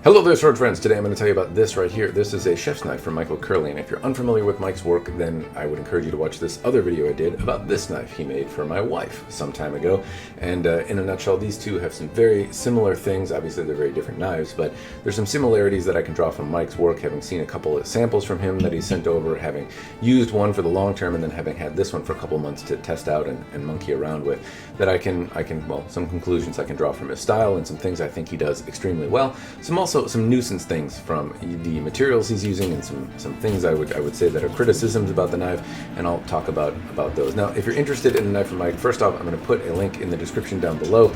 Hello there, sword friends. Today I'm going to tell you about this right here. This is a chef's knife from Michael Kerley, and if you're unfamiliar with Mike's work, then I would encourage you to watch this other video I did about this knife he made for my wife some time ago. And in a nutshell, these two have some very similar things. Obviously, they're very different knives, but there's some similarities that I can draw from Mike's work, having seen a couple of samples from him that he sent over, having used one for the long term, and then having had this one for a couple of months to test out and monkey around with, that I can, well, some conclusions I can draw from his style and some things I think he does extremely well. Also some nuisance things from the materials he's using, and some things I would say that are criticisms about the knife, and I'll talk about those. Now, if you're interested in a knife from Mike, first off, I'm going to put a link in the description down below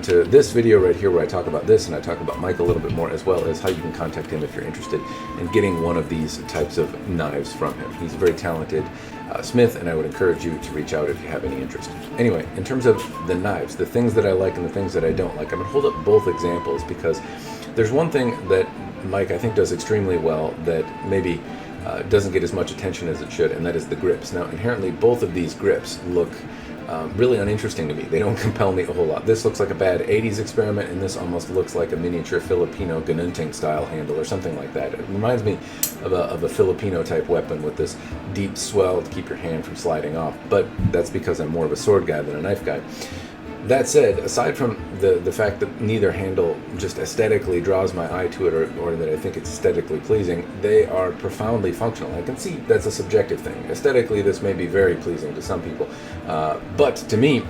to this video right here where I talk about this, and I talk about Mike a little bit more, as well as how you can contact him if you're interested in getting one of these types of knives from him. He's a very talented smith, and I would encourage you to reach out if you have any interest. Anyway, in terms of the knives, the things that I like and the things that I don't like, I'm going to hold up both examples because there's one thing that Mike, I think, does extremely well that maybe doesn't get as much attention as it should, and that is the grips. Now, inherently, both of these grips look really uninteresting to me. They don't compel me a whole lot. This looks like a bad 80s experiment, and this almost looks like a miniature Filipino ganunting style handle or something like that. It reminds me of a Filipino type weapon with this deep swell to keep your hand from sliding off, but that's because I'm more of a sword guy than a knife guy. That said, aside from the fact that neither handle just aesthetically draws my eye to it, or that I think it's aesthetically pleasing, they are profoundly functional. I can see that's a subjective thing. Aesthetically, this may be very pleasing to some people, but to me,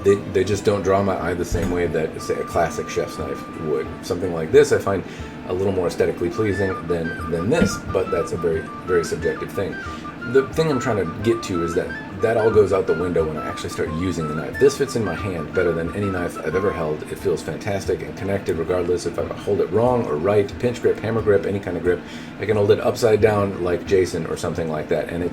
they just don't draw my eye the same way that, say, a classic chef's knife would. Something like this I find a little more aesthetically pleasing than this, but that's a very, very subjective thing. The thing I'm trying to get to is that all goes out the window when I actually start using the knife. This fits in my hand better than any knife I've ever held. It feels fantastic and connected regardless if I hold it wrong or right, pinch grip, hammer grip, any kind of grip. I can hold it upside down like Jason or something like that, and it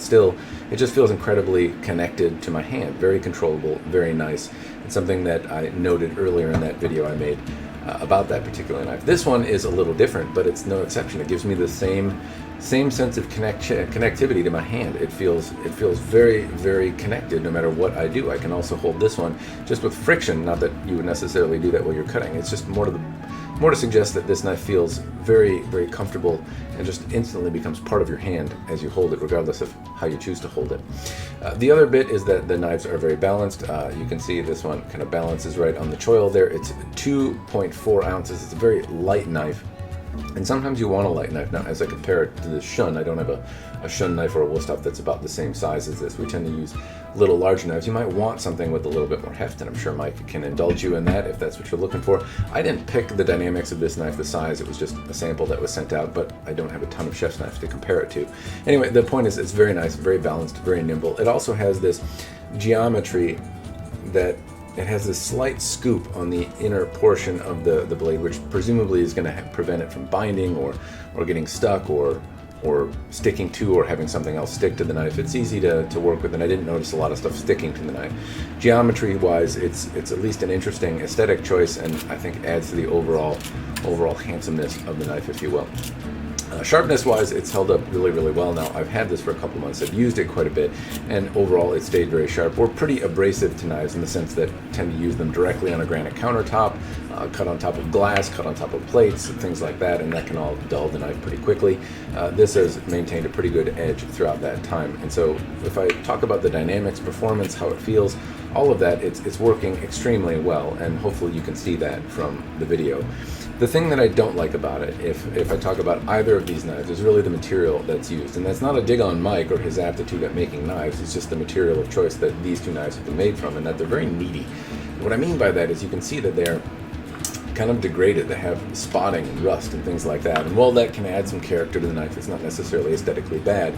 just feels incredibly connected to my hand. Very controllable, very nice. It's something that I noted earlier in that video I made about that particular knife. This one is a little different, but it's no exception. It gives me the same sense of connectivity to my hand. It feels very, very connected no matter what I do. I can also hold this one just with friction. Not that you would necessarily do that while you're cutting. It's just more to suggest that this knife feels very, very comfortable and just instantly becomes part of your hand as you hold it, regardless of how you choose to hold it. The other bit is that the knives are very balanced. You can see this one kind of balances right on the choil there. It's 2.4 ounces. It's a very light knife. And sometimes you want a light knife. Now, as I compare it to the shun, I don't have a shun knife or a Woolstop that's about the same size as this. We tend to use little larger knives. You might want something with a little bit more heft, and I'm sure Mike can indulge you in that if that's what you're looking for. I didn't pick the dynamics of this knife, the size. It was just a sample that was sent out, but I don't have a ton of chef's knives to compare it to. Anyway, the point is it's very nice, very balanced, very nimble. It also has this geometry that it has this slight scoop on the inner portion of the blade, which presumably is going to prevent it from binding or getting stuck or sticking to, or having something else stick to the knife. It's easy to work with, and I didn't notice a lot of stuff sticking to the knife. Geometry-wise, it's at least an interesting aesthetic choice, and I think adds to the overall handsomeness of the knife, if you will. Sharpness-wise, it's held up really, really well. Now, I've had this for a couple months. I've used it quite a bit, and overall, it stayed very sharp. We're pretty abrasive to knives in the sense that I tend to use them directly on a granite countertop, cut on top of glass, cut on top of plates, things like that, and that can all dull the knife pretty quickly. This has maintained a pretty good edge throughout that time. And so, if I talk about the dynamics, performance, how it feels, all of that, it's working extremely well, and hopefully you can see that from the video. The thing that I don't like about it, if I talk about either of these knives, is really the material that's used. And that's not a dig on Mike or his aptitude at making knives. It's just the material of choice that these two knives have been made from, and that they're very meaty. What I mean by that is you can see that they're kind of degraded. They have spotting and rust and things like that. And while that can add some character to the knife, it's not necessarily aesthetically bad.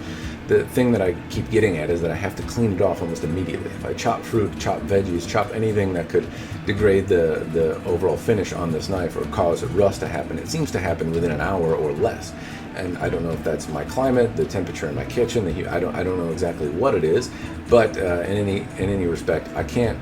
The thing that I keep getting at is that I have to clean it off almost immediately. If I chop fruit, chop veggies, chop anything that could degrade the overall finish on this knife or cause rust to happen, it seems to happen within an hour or less. And I don't know if that's my climate, the temperature in my kitchen, I don't know exactly what it is, but in any respect, I can't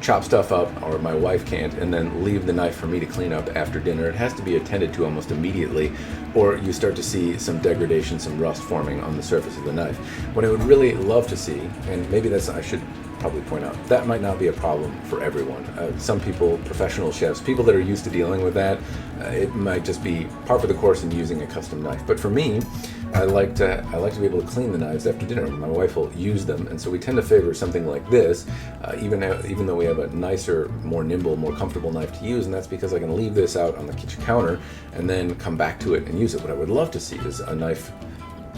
chop stuff up, or my wife can't, and then leave the knife for me to clean up after dinner. It has to be attended to almost immediately, or you start to see some degradation, some rust forming on the surface of the knife. What I would really love to see, and maybe I should probably point out, that might not be a problem for everyone. Some people, professional chefs, people that are used to dealing with that, it might just be par for the course in using a custom knife. But for me, I like to be able to clean the knives after dinner. My wife will use them, and so we tend to favor something like this, even though we have a nicer, more nimble, more comfortable knife to use, and that's because I can leave this out on the kitchen counter and then come back to it and use it. What I would love to see is a knife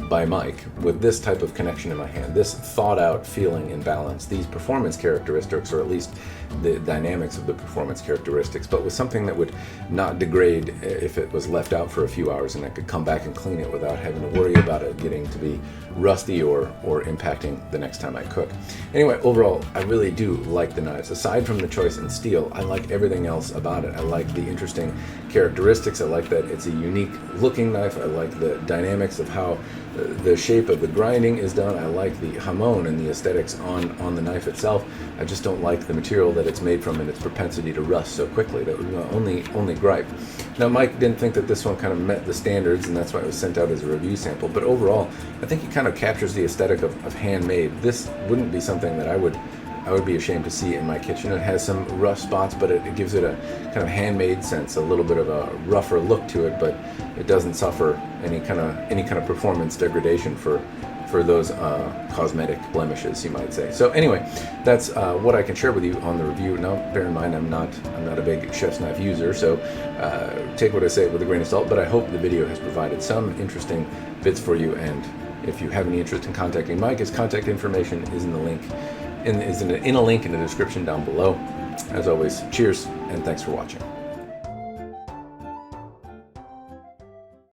by Mike with this type of connection in my hand, this thought out feeling and balance, these performance characteristics, or at least the dynamics of the performance characteristics, but with something that would not degrade if it was left out for a few hours, and I could come back and clean it without having to worry about it getting to be rusty or impacting the next time I cook. Anyway, overall, I really do like the knives. Aside from the choice in steel, I like everything else about it. I like the interesting characteristics. I like that it's a unique looking knife. I like the dynamics of how the shape of the grinding is done. I like the hamon and the aesthetics on the knife itself. I just don't like the material that it's made from and its propensity to rust so quickly. That was my only gripe. Now, Mike didn't think that this one kind of met the standards, and that's why it was sent out as a review sample. But overall, I think it kind of captures the aesthetic of handmade. This wouldn't be something that I would be ashamed to see in my kitchen. It has some rough spots, but it gives it a kind of handmade sense, a little bit of a rougher look to it, but it doesn't suffer any kind of performance degradation for those cosmetic blemishes, you might say. So anyway, that's what I can share with you on the review. Now, bear in mind, I'm not a big chef's knife user, so take what I say with a grain of salt, but I hope the video has provided some interesting bits for you, and if you have any interest in contacting Mike, his contact information is in a link in the description down below. As always, cheers, and thanks for watching.